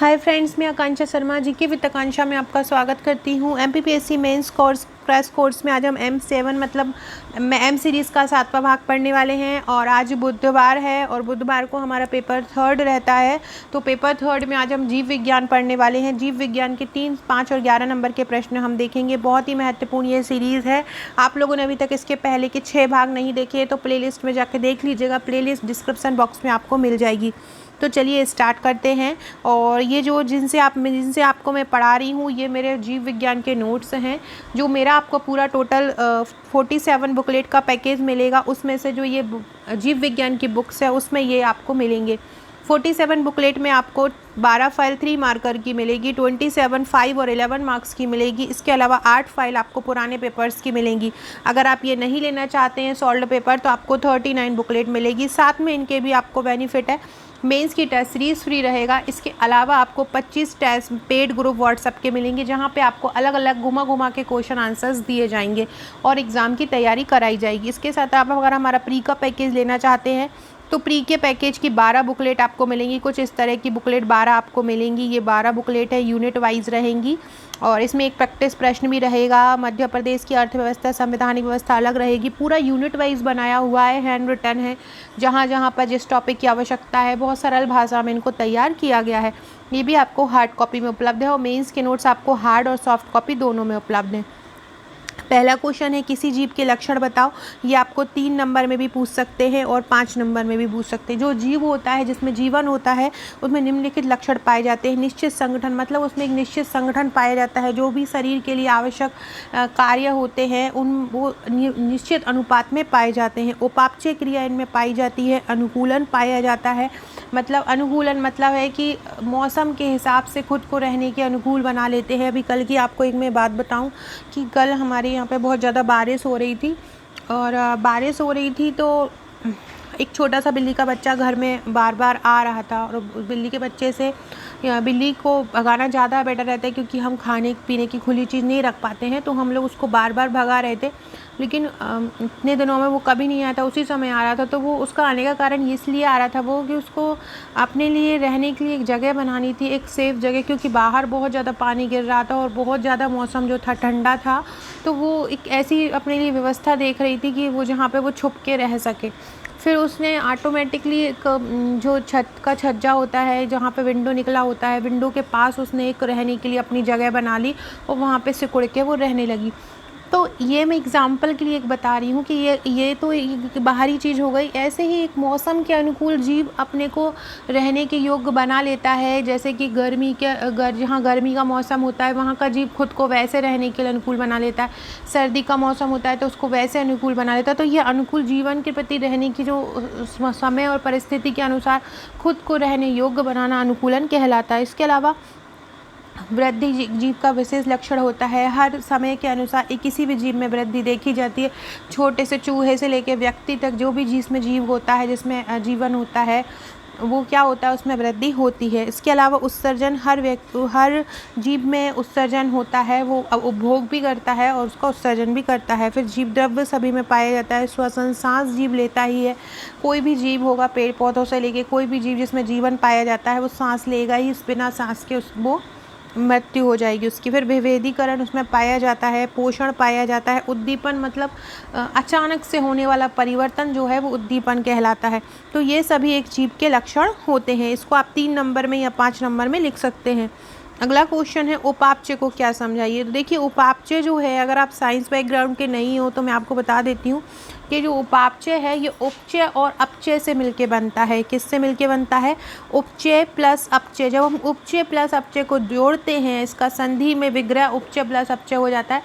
हाय friends, मैं Akanksha Sharma GK with Akanksha में आपका स्वागत करती हूँ। MPPSC mains course crash course में आज हम M7 मतलब एम सीरीज़ का 7वां भाग पढ़ने वाले हैं। और आज बुधवार है और बुधवार को हमारा पेपर 3 रहता है। तो पेपर 3 में आज हम जीव विज्ञान पढ़ने वाले हैं। जीव विज्ञान के 3, 5 और 11 नंबर के प्रश्न हम देखेंगे। बहुत ही महत्वपूर्ण ये सीरीज़ है। आप लोगों ने अभी तक इसके पहले के 6 भाग नहीं देखे तो प्लेलिस्ट में जाके देख लीजिएगा। प्लेलिस्ट डिस्क्रिप्शन बॉक्स में आपको मिल जाएगी। तो चलिए स्टार्ट करते हैं। और ये जो जिनसे आपको मैं पढ़ा रही हूँ ये मेरे जीव विज्ञान के नोट्स हैं। जो मेरा आपको पूरा टोटल 47 बुकलेट का पैकेज मिलेगा, उसमें से जो ये जीव विज्ञान की बुक्स है उसमें ये आपको मिलेंगे। 47 बुकलेट में आपको 12 फाइल 3 मार्कर की मिलेगी, 27 5 और 11 मार्क्स की मिलेगी। इसके अलावा 8 फाइल आपको पुराने पेपर्स की मिलेंगी। अगर आप ये नहीं लेना चाहते हैं सॉल्व्ड पेपर तो आपको 39 बुकलेट मिलेगी। साथ में इनके भी आपको बेनिफिट है, मेंस की टेस्ट सीरीज़ फ्री रहेगा। इसके अलावा आपको 25 टेस्ट पेड ग्रुप व्हाट्सएप के मिलेंगे, जहाँ पे आपको अलग अलग घुमा के क्वेश्चन आंसर्स दिए जाएंगे और एग्ज़ाम की तैयारी कराई जाएगी। इसके साथ आप अगर हमारा प्री का पैकेज लेना चाहते हैं तो प्री के पैकेज की 12 बुकलेट आपको मिलेंगी। कुछ इस तरह की बुकलेट 12 आपको मिलेंगी। ये 12 बुकलेट है, यूनिट वाइज रहेंगी और इसमें एक प्रैक्टिस प्रश्न भी रहेगा। मध्य प्रदेश की अर्थव्यवस्था, संवैधानिक व्यवस्था अलग रहेगी। पूरा यूनिट वाइज बनाया हुआ है, हैंड रिटन है। जहाँ जहाँ पर जिस टॉपिक की आवश्यकता है बहुत सरल भाषा में इनको तैयार किया गया है। ये भी आपको हार्ड कॉपी में उपलब्ध है और मेंस के नोट्स आपको हार्ड और सॉफ्ट कॉपी दोनों में उपलब्ध हैं। पहला क्वेश्चन है, किसी जीव के लक्षण बताओ। ये आपको 3 नंबर में भी पूछ सकते हैं और 5 नंबर में भी पूछ सकते हैं। जो जीव होता है, जिसमें जीवन होता है, उसमें निम्नलिखित लक्षण पाए जाते हैं। निश्चित संगठन मतलब उसमें एक निश्चित संगठन पाया जाता है। जो भी शरीर के लिए आवश्यक कार्य होते हैं वो निश्चित अनुपात में पाए जाते हैं। उपापचय क्रिया इनमें पाई जाती है। अनुकूलन पाया जाता है। मतलब अनुकूलन मतलब है कि मौसम के हिसाब से खुद को रहने के अनुकूल बना लेते हैं। अभी कल की आपको एक मैं बात बताऊं कि कल हमारे यहाँ पे बहुत ज़्यादा बारिश हो रही थी और बारिश हो रही थी तो एक छोटा सा बिल्ली का बच्चा घर में बार बार आ रहा था और उस बिल्ली के बच्चे से बिल्ली को भगाना ज़्यादा बेटर रहता है, क्योंकि हम खाने पीने की खुली चीज़ नहीं रख पाते हैं। तो हम लोग उसको बार बार भगा रहे थे, लेकिन इतने दिनों में वो कभी नहीं आया था, उसी समय आ रहा था। तो वो उसका आने का कारण इसलिए आ रहा था वो कि उसको अपने लिए रहने के लिए एक जगह बनानी थी, एक सेफ़ जगह, क्योंकि बाहर बहुत ज़्यादा पानी गिर रहा था और बहुत ज़्यादा मौसम जो था ठंडा था। तो वो एक ऐसी अपने लिए व्यवस्था देख रही थी कि वो जहाँ पे वो छुप के रह सके। फिर उसने ऑटोमेटिकली एक जो छत का छज्जा होता है जहाँ पे विंडो निकला होता है, विंडो के पास उसने एक रहने के लिए अपनी जगह बना ली और वहाँ पे सिकुड़ के वो रहने लगी। तो ये मैं एग्ज़ाम्पल के लिए एक बता रही हूँ कि ये तो एक बाहरी चीज़ हो गई। ऐसे ही एक मौसम के अनुकूल जीव अपने को रहने के योग्य बना लेता है। जैसे कि जहाँ गर्मी का मौसम होता है वहाँ का जीव खुद को वैसे रहने के लिए अनुकूल बना लेता है। सर्दी का मौसम होता है तो उसको वैसे अनुकूल बना लेता है। तो ये अनुकूल जीवन के प्रति रहने की जो समय और परिस्थिति के अनुसार खुद को रहने योग्य बनाना अनुकूलन कहलाता है। इसके अलावा वृद्धि जीव का विशेष लक्षण होता है। हर समय के अनुसार किसी भी जीव में वृद्धि देखी जाती है। छोटे से चूहे से लेकर व्यक्ति तक जो भी जिसमें जीव होता है, जिसमें जीवन होता है, वो क्या होता है, उसमें वृद्धि होती है। इसके अलावा उत्सर्जन, हर जीव में उत्सर्जन होता है। वो उपभोग भी करता है और उसका उत्सर्जन भी करता है। फिर जीव द्रव्य सभी में पाया जाता है। श्वसन, सांस जीव लेता ही है। कोई भी जीव होगा, पेड़ पौधों से लेके कोई भी जीव जिसमें जीवन पाया जाता है वो सांस लेगा ही। बिना सांस के वो मृत्यु हो जाएगी उसकी। फिर विभेदीकरण उसमें पाया जाता है। पोषण पाया जाता है। उद्दीपन मतलब अचानक से होने वाला परिवर्तन जो है वो उद्दीपन कहलाता है। तो ये सभी एक जीव के लक्षण होते हैं। इसको आप 3 नंबर में या 5 नंबर में लिख सकते हैं। अगला क्वेश्चन है, उपापचय को क्या समझाइए। तो देखिए उपापचय जो है, अगर आप साइंस बैकग्राउंड के नहीं हो तो मैं आपको बता देती हूँ कि जो उपापचय है ये उपचय और अपचय से मिलके बनता है। किससे मिलके बनता है? उपचय प्लस अपचय। जब हम उपचय प्लस अपचय को जोड़ते हैं, इसका संधि में विग्रह उपचय प्लस अपचय हो जाता है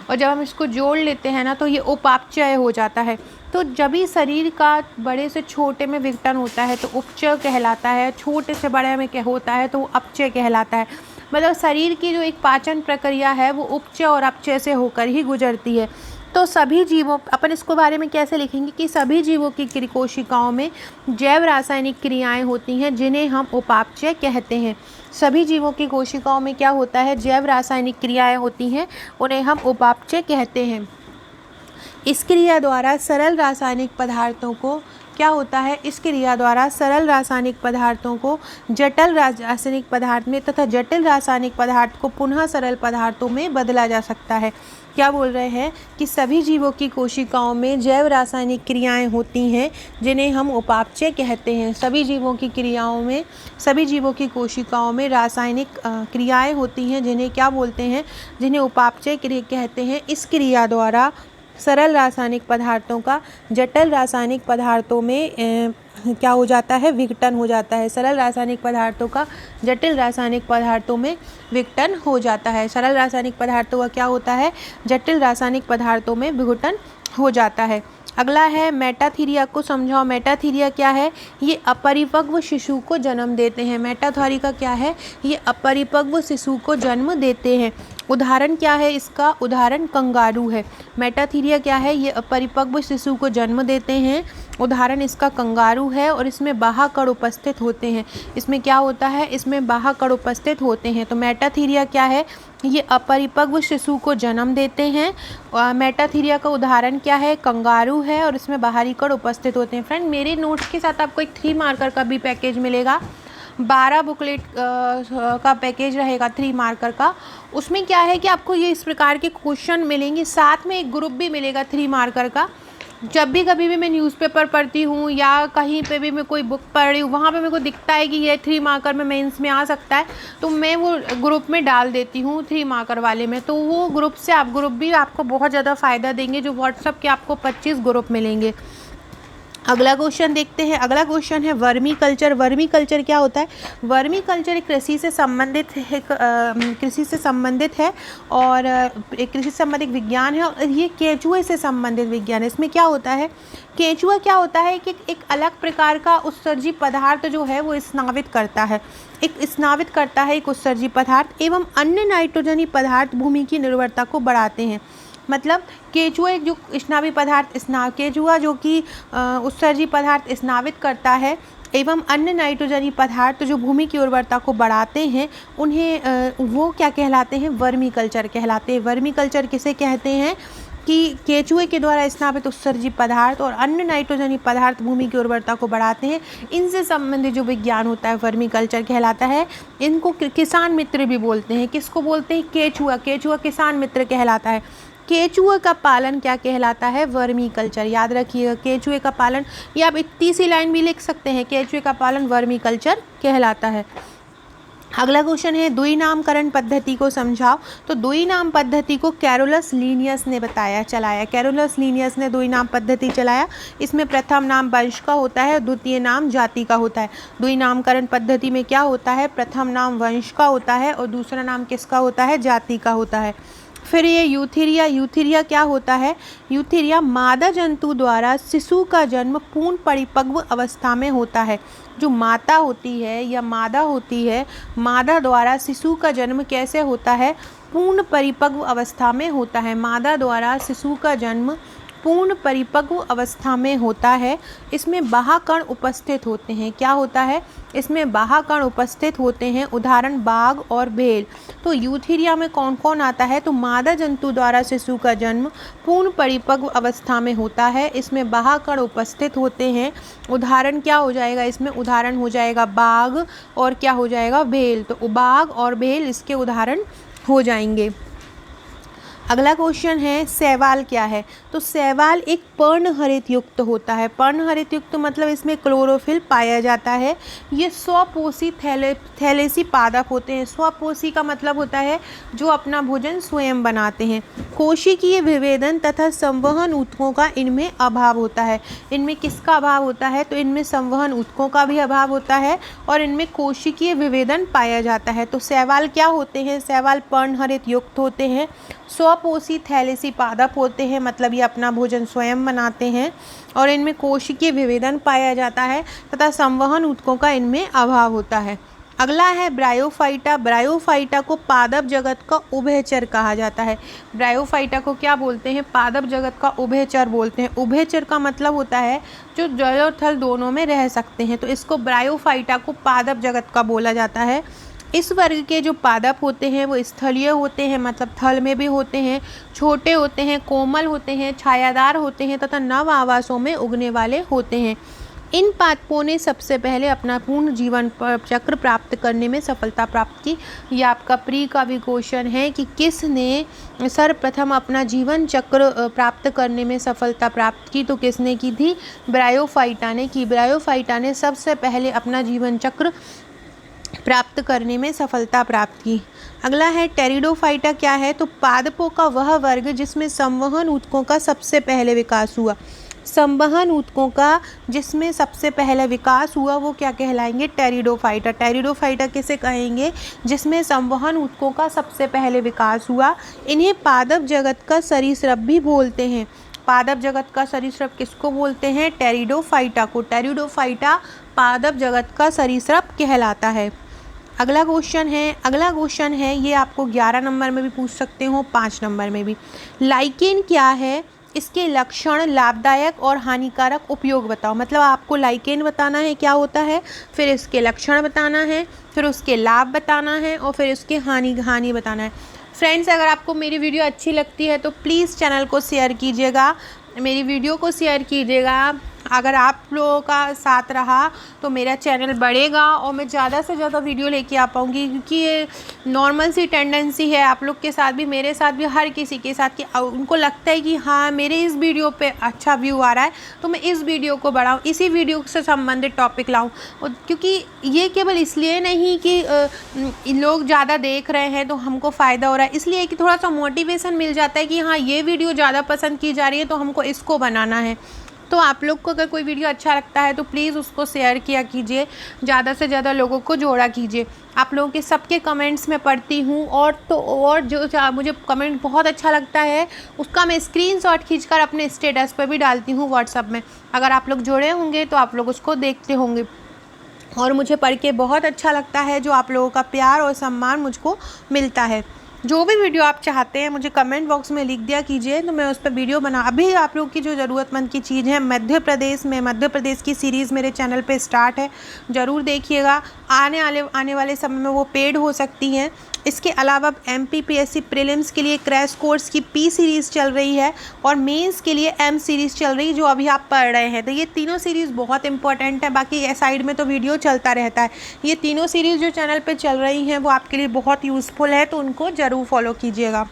और जब हम इसको जोड़ लेते हैं ना तो ये उपापचय हो जाता है। तो जब भी शरीर का बड़े से छोटे में विघटन होता है तो उपचय कहलाता है, छोटे से बड़े में क्या होता है तो वो अपचय कहलाता है। मतलब शरीर की जो एक पाचन प्रक्रिया है वो उपचय और अपचय से होकर ही गुजरती है। तो सभी जीवों, अपन इसको बारे में कैसे लिखेंगे कि सभी जीवों की कोशिकाओं में जैव रासायनिक क्रियाएं होती हैं जिन्हें हम उपापचय कहते हैं। सभी जीवों की कोशिकाओं में क्या होता है? जैव रासायनिक क्रियाएं होती हैं, उन्हें हम उपापचय कहते हैं। इस क्रिया द्वारा सरल रासायनिक पदार्थों को क्या होता है, इस क्रिया द्वारा सरल रासायनिक पदार्थों को जटिल रासायनिक पदार्थ में तथा जटिल रासायनिक पदार्थ को पुनः सरल पदार्थों में बदला जा सकता है। क्या बोल रहे हैं कि सभी जीवों की कोशिकाओं में जैव रासायनिक क्रियाएं होती हैं जिन्हें हम उपापचय कहते हैं। सभी जीवों की क्रियाओं में, सभी जीवों की कोशिकाओं में रासायनिक क्रियाएं होती हैं जिन्हें क्या बोलते हैं, जिन्हें उपापचय क्रिया कहते हैं। इस क्रिया द्वारा सरल रासायनिक पदार्थों का जटिल रासायनिक पदार्थों में क्या हो जाता है, विघटन हो जाता है। सरल रासायनिक पदार्थों का जटिल रासायनिक पदार्थों में विघटन हो जाता है। सरल रासायनिक पदार्थों का क्या होता है, जटिल रासायनिक पदार्थों में विघटन हो जाता है। अगला है मेटाथीरिया को समझाओ। मेटाथीरिया क्या है, ये अपरिपक्व शिशु को जन्म देते हैं। मेटाथीरिया क्या है, ये अपरिपक्व शिशु को जन्म देते हैं। उदाहरण क्या है इसका, उदाहरण कंगारू है। मेटाथीरिया क्या है, ये अपरिपक्व शिशु को जन्म देते हैं। उदाहरण इसका कंगारू है और इसमें बाह्यकण उपस्थित होते हैं। इसमें क्या होता है, इसमें बाह्यकण उपस्थित होते हैं। तो मेटाथीरिया क्या है, ये अपरिपक्व शिशु को जन्म देते हैं। मेटाथीरिया का उदाहरण क्या है, कंगारू है और इसमें बाहरी कण उपस्थित होते हैं। फ्रेंड, मेरे नोट्स के साथ आपको एक 3 मार्कर का भी पैकेज मिलेगा। 12 बुकलेट का पैकेज रहेगा 3 मार्कर का। उसमें क्या है कि आपको ये इस प्रकार के क्वेश्चन मिलेंगे, साथ में एक ग्रुप भी मिलेगा 3 मार्कर का। जब भी कभी भी मैं न्यूज़पेपर पढ़ती हूँ या कहीं पे भी मैं कोई बुक पढ़ रही हूँ, वहाँ पे मेरे को दिखता है कि ये 3 मार्कर में मेंस में आ सकता है, तो मैं वो ग्रुप में डाल देती हूँ 3 मार्कर वाले में। तो वो ग्रुप से आप ग्रुप भी आपको बहुत ज़्यादा फ़ायदा देंगे। जो व्हाट्सएप के आपको 25 ग्रुप मिलेंगे। अगला क्वेश्चन देखते हैं। अगला क्वेश्चन है वर्मी कल्चर। वर्मी कल्चर क्या होता है, वर्मी कल्चर एक कृषि से संबंधित है, कृषि से संबंधित है और एक कृषि से संबंधित विज्ञान है और ये केंचुए से संबंधित विज्ञान है। इसमें क्या होता है, केंचुआ क्या होता है कि एक अलग प्रकार का उत्सर्जी पदार्थ जो है वो स्नावित करता है, एक उत्सर्जी पदार्थ एवं अन्य नाइट्रोजनी पदार्थ भूमि की निर्भरता को बढ़ाते हैं। मतलब केंचुआ जो स्नावी पदार्थ केंचुआ जो कि उत्सर्जी पदार्थ स्नावित करता है एवं अन्य नाइट्रोजनी पदार्थ जो भूमि की उर्वरता को बढ़ाते हैं, उन्हें वो क्या कहलाते हैं, वर्मी कल्चर कहलाते हैं। वर्मी कल्चर किसे कहते हैं कि केंचुए के द्वारा स्नावित उत्सर्जी पदार्थ और अन्य नाइट्रोजनी पदार्थ भूमि की उर्वरता को बढ़ाते हैं, इनसे संबंधित जो विज्ञान होता है वर्मी कल्चर कहलाता है। इनको किसान मित्र भी बोलते हैं। किसको बोलते हैं, केंचुआ। केंचुआ किसान मित्र कहलाता है। केंचुए का पालन क्या कहलाता है, वर्मी कल्चर। याद रखिएगा, केंचुए का पालन, या आप इतनी सी लाइन भी लिख सकते हैं, केंचुए का पालन वर्मी कल्चर कहलाता है। अगला क्वेश्चन है द्वि नामकरण पद्धति को समझाओ। तो द्वि नाम पद्धति को कैरोलस लीनियस ने चलाया। कैरोलस लीनियस ने द्वि नाम पद्धति चलाया। इसमें प्रथम नाम वंश का होता है और द्वितीय नाम जाति का होता है। द्वि नामकरण पद्धति में क्या होता है, प्रथम नाम वंश का होता है और दूसरा नाम किसका होता है, जाति का होता है। फिर ये यूथीरिया। यूथीरिया क्या होता है, यूथीरिया मादा जंतु द्वारा शिशु का जन्म पूर्ण परिपक्व अवस्था में होता है। जो माता होती है या मादा होती है, मादा द्वारा शिशु का जन्म कैसे होता है, पूर्ण परिपक्व अवस्था में होता है। मादा द्वारा शिशु का जन्म पूर्ण परिपक्व अवस्था में होता है। इसमें बाह्यकण उपस्थित होते हैं। क्या होता है, इसमें बाह्यकण उपस्थित होते हैं। उदाहरण बाघ और भेल। तो यूथीरिया में कौन कौन आता है, तो मादा जंतु द्वारा शिशु का जन्म पूर्ण परिपक्व अवस्था में होता है। इसमें बाह्यकण उपस्थित होते हैं। उदाहरण क्या हो जाएगा, इसमें उदाहरण हो जाएगा बाघ और क्या हो जाएगा, भेल। तो बाघ और भेल इसके उदाहरण हो जाएंगे। अगला क्वेश्चन है शैवाल क्या है। तो शैवाल एक पर्णहरित युक्त होता है। पर्णहरित युक्त मतलब इसमें क्लोरोफिल पाया जाता है। ये स्वपोषी थैलेसी पादप होते हैं। स्वपोषी का मतलब होता है जो अपना भोजन स्वयं बनाते हैं। कोशिकीय विभेदन तथा संवहन ऊतकों का इनमें अभाव होता है। इनमें किसका अभाव होता है, तो इनमें संवहन ऊतकों का भी अभाव होता है और इनमें कोशिकीय विभेदन पाया जाता है। तो शैवाल क्या होते हैं, शैवाल पर्णहरित युक्त होते हैं, स्वपोषी थैलेसी पादप होते हैं, मतलब ये अपना भोजन स्वयं बनाते हैं और इनमें कोशिकीय विभेदन पाया जाता है तथा संवहन ऊतकों का इनमें अभाव होता है। अगला है ब्रायोफाइटा। ब्रायोफाइटा को पादप जगत का उभयचर कहा जाता है। ब्रायोफाइटा को क्या बोलते हैं, पादप जगत का उभयचर बोलते हैं। उभयचर का मतलब होता है जो जल और थल दोनों में रह सकते हैं, तो इसको ब्रायोफाइटा को पादप जगत का बोला जाता है। इस वर्ग के जो पादप होते हैं वो स्थलीय होते हैं, मतलब थल में भी होते हैं, छोटे होते हैं, कोमल होते हैं, छायादार होते हैं तथा नव आवासों में उगने वाले होते हैं। इन पादपों ने सबसे पहले अपना पूर्ण जीवन चक्र प्राप्त करने में सफलता प्राप्त की। ये आपका प्री का भी क्वेश्चन है कि किसने सर्वप्रथम अपना जीवन चक्र प्राप्त करने में सफलता प्राप्त की, तो किसने की थी? ब्रायोफाइटा ने की। ब्रायोफाइटा ने सबसे पहले अपना जीवन चक्र प्राप्त करने में सफलता प्राप्त की। अगला है टेरिडोफाइटा क्या है? तो पादपों का वह वर्ग जिसमें संवहन ऊतकों का सबसे पहले विकास हुआ। संवहन ऊतकों का जिसमें सबसे पहले विकास हुआ वो क्या कहलाएंगे? टेरिडोफाइटा। टेरिडोफाइटा किसे कहेंगे? जिसमें संवहन ऊतकों का सबसे पहले विकास हुआ। इन्हें पादप जगत का सरीसृप भी बोलते हैं। पादप जगत का सरीसृप किसको बोलते हैं? टेरिडोफाइटा को। टेरिडोफाइटा पादप जगत का सरीसृप कहलाता है। अगला क्वेश्चन है ये आपको 11 नंबर में भी पूछ सकते हो, 5 नंबर में भी। लाइकेन क्या है? इसके लक्षण, लाभदायक और हानिकारक उपयोग बताओ। मतलब आपको लाइकेन बताना है क्या होता है, फिर इसके लक्षण बताना है, फिर उसके लाभ बताना है और फिर उसके हानि बताना है। फ्रेंड्स, अगर आपको मेरी वीडियो अच्छी लगती है तो प्लीज़ चैनल को शेयर कीजिएगा, मेरी वीडियो को शेयर कीजिएगा। अगर आप लोगों का साथ रहा तो मेरा चैनल बढ़ेगा और मैं ज़्यादा से ज़्यादा वीडियो लेके आ पाऊँगी, क्योंकि ये नॉर्मल सी टेंडेंसी है आप लोग के साथ भी, मेरे साथ भी, हर किसी के साथ कि उनको लगता है कि हाँ मेरे इस वीडियो पे अच्छा व्यू आ रहा है तो मैं इस वीडियो को बढ़ाऊँ, इसी वीडियो से संबंधित टॉपिक लाऊँ। क्योंकि ये केवल इसलिए नहीं कि लोग ज़्यादा देख रहे हैं तो हमको फ़ायदा हो रहा है, इसलिए कि थोड़ा सा मोटिवेशन मिल जाता है कि हाँ ये वीडियो ज़्यादा पसंद की जा रही है तो हमको इसको बनाना है। तो आप लोग को अगर कोई वीडियो अच्छा लगता है तो प्लीज़ उसको शेयर किया कीजिए, ज़्यादा से ज़्यादा लोगों को जोड़ा कीजिए। आप लोगों के सबके कमेंट्स में पढ़ती हूँ और जो मुझे कमेंट बहुत अच्छा लगता है उसका मैं स्क्रीनशॉट खींचकर अपने स्टेटस पर भी डालती हूँ व्हाट्सएप में। अगर आप लोग जुड़े होंगे तो आप लोग उसको देखते होंगे और मुझे पढ़ के बहुत अच्छा लगता है जो आप लोगों का प्यार और सम्मान मुझको मिलता है। जो भी वीडियो आप चाहते हैं मुझे कमेंट बॉक्स में लिख दिया कीजिए तो मैं उस पर वीडियो बना। अभी आप लोग की जो ज़रूरतमंद की चीज़ है मध्य प्रदेश की सीरीज़ मेरे चैनल पे स्टार्ट है, ज़रूर देखिएगा। आने वाले समय में वो पेड हो सकती हैं। इसके अलावा MPPSC प्रीलिम्स के लिए क्रैश कोर्स की P सीरीज़ चल रही है और मेंस के लिए M सीरीज़ चल रही है जो अभी आप पढ़ रहे हैं। तो ये तीनों सीरीज़ बहुत इंपॉर्टेंट है, बाकी साइड में तो वीडियो चलता रहता है। ये तीनों सीरीज़ जो चैनल पे चल रही हैं वो आपके लिए बहुत यूज़फुल है, तो उनको ज़रूर फॉलो कीजिएगा।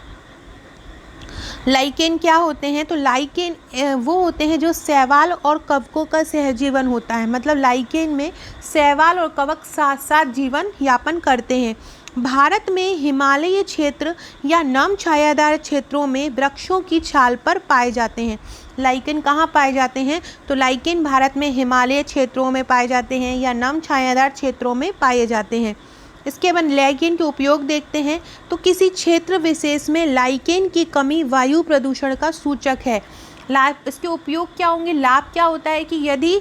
लाइकेन क्या होते हैं? तो लाइकेन वो होते हैं जो शैवाल और कवकों का सहजीवन होता है। मतलब लाइकेन में शैवाल और कवक साथ साथ जीवन यापन करते हैं। भारत में हिमालयी क्षेत्र या नम छायादार क्षेत्रों में वृक्षों की छाल पर पाए जाते हैं। लाइकेन कहाँ पाए जाते हैं? तो लाइकेन भारत में हिमालय क्षेत्रों में पाए जाते हैं या नम छायादार क्षेत्रों में पाए जाते हैं। इसके बाद लाइकेन के उपयोग देखते हैं। तो किसी क्षेत्र विशेष में लाइकेन की कमी वायु प्रदूषण का सूचक है। इसके उपयोग क्या होंगे? लाभ क्या होता है कि यदि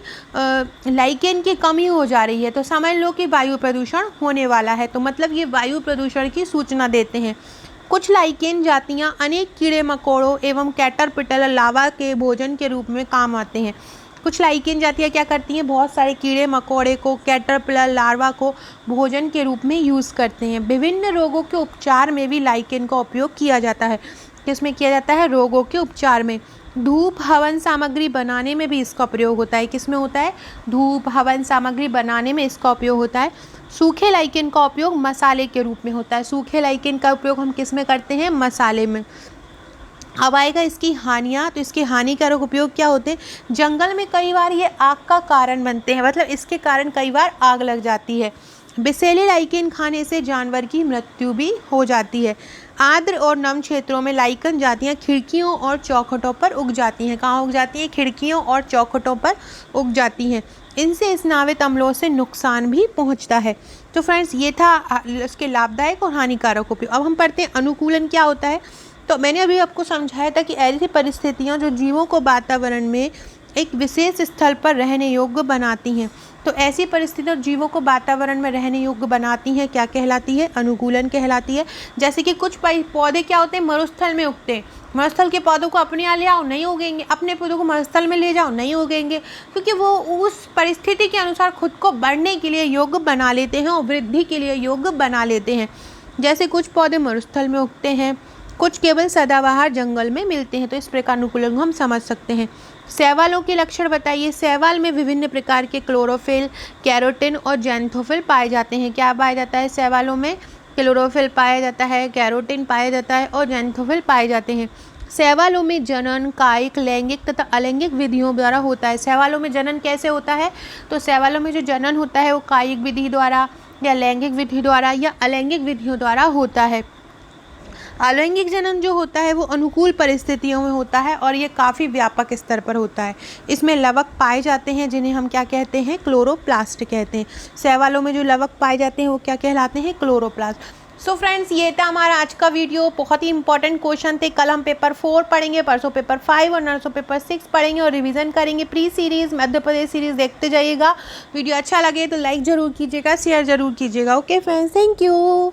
लाइकेन की कमी हो जा रही है तो समझ लो कि वायु प्रदूषण होने वाला है, तो मतलब ये वायु प्रदूषण की सूचना देते हैं। कुछ लाइकेन जातियां अनेक कीड़े मकोड़ों एवं कैटरपिलर लार्वा के भोजन के रूप में काम आते हैं। कुछ लाइकेन जातियाँ क्या करती हैं? बहुत सारे कीड़े मकोड़े को, कैटरपिलर लार्वा को भोजन के रूप में यूज़ करते हैं। विभिन्न रोगों के उपचार में भी लाइकेन का उपयोग किया जाता है। किसमें किया जाता है? रोगों के उपचार में। धूप हवन सामग्री बनाने में भी इसका प्रयोग होता है। किसमें होता है? धूप हवन सामग्री बनाने में इसका उपयोग होता है। सूखे लाइकेन का उपयोग मसाले के रूप में होता है। सूखे लाइकेन का उपयोग हम किस में करते हैं? मसाले में। अब आएगा इसकी हानियाँ। तो इसके हानिकारक उपयोग क्या होते हैं? जंगल में कई बार ये आग का कारण बनते हैं, मतलब इसके कारण कई बार आग लग जाती है। विषैले लाइकेन खाने से जानवर की मृत्यु भी हो जाती है। आर्द्र और नम क्षेत्रों में लाइकेन जातियाँ खिड़कियों और चौखटों पर उग जाती हैं। कहाँ उग जाती हैं? खिड़कियों और चौखटों पर उग जाती हैं। इनसे स्नावित अम्लों से नुकसान भी पहुंचता है। तो फ्रेंड्स, ये था इसके लाभदायक और हानिकारक उपयोग। अब हम पढ़ते हैं अनुकूलन क्या होता है। तो मैंने अभी आपको समझाया था कि ऐसी परिस्थितियाँ जो जीवों को वातावरण में एक विशेष स्थल पर रहने योग्य बनाती हैं, तो ऐसी परिस्थितियाँ जीवों को वातावरण में रहने योग्य बनाती हैं क्या कहलाती है? अनुकूलन कहलाती है। जैसे कि कुछ पौधे क्या होते हैं? मरुस्थल में उगते हैं। मरुस्थल के पौधों को अपने यहाँ ले आओ, नहीं उगेंगे। अपने पौधों को मरुस्थल में ले जाओ, नहीं उगेंगे, क्योंकि वो उस परिस्थिति के अनुसार खुद को बढ़ने के लिए योग्य बना लेते हैं और वृद्धि के लिए योग्य बना लेते हैं। जैसे कुछ पौधे मरुस्थल में उगते हैं, कुछ केवल सदाबहार जंगल में मिलते हैं। तो इस प्रकार अनुकूलन को हम समझ सकते हैं। शैवालों के लक्षण बताइए। शैवाल में विभिन्न प्रकार के क्लोरोफिल, कैरोटिन और ज़ैंथोफिल पाए जाते हैं। क्या पाया जाता है शैवालों में? क्लोरोफिल पाया जाता है, कैरोटिन पाया जाता है और ज़ैंथोफिल पाए जाते हैं। शैवालों में जनन कायिक, लैंगिक तथा अलैंगिक विधियों द्वारा होता है। शैवालों में जनन कैसे होता है? तो शैवालों में जो जनन होता है वो कायिक विधि द्वारा या लैंगिक विधि द्वारा या अलैंगिक विधियों द्वारा होता है। अलैंगिक जनन जो होता है वो अनुकूल परिस्थितियों में होता है और ये काफ़ी व्यापक स्तर पर होता है। इसमें लवक पाए जाते हैं जिन्हें हम क्या कहते हैं? क्लोरोप्लास्ट कहते हैं। शैवालों में जो लवक पाए जाते हैं वो क्या कहलाते हैं? क्लोरोप्लास्ट। सो फ्रेंड्स, ये था हमारा आज का वीडियो। बहुत ही इंपॉर्टेंट क्वेश्चन थे। कल हम पेपर 4 पढ़ेंगे, परसों पेपर 5 और नरसों पेपर 6 पढ़ेंगे और रिवीजन करेंगे। Pre series Madhya Pradesh series देखते जाइएगा। वीडियो अच्छा लगे तो लाइक ज़रूर कीजिएगा, शेयर ज़रूर कीजिएगा। Okay friends, thank you.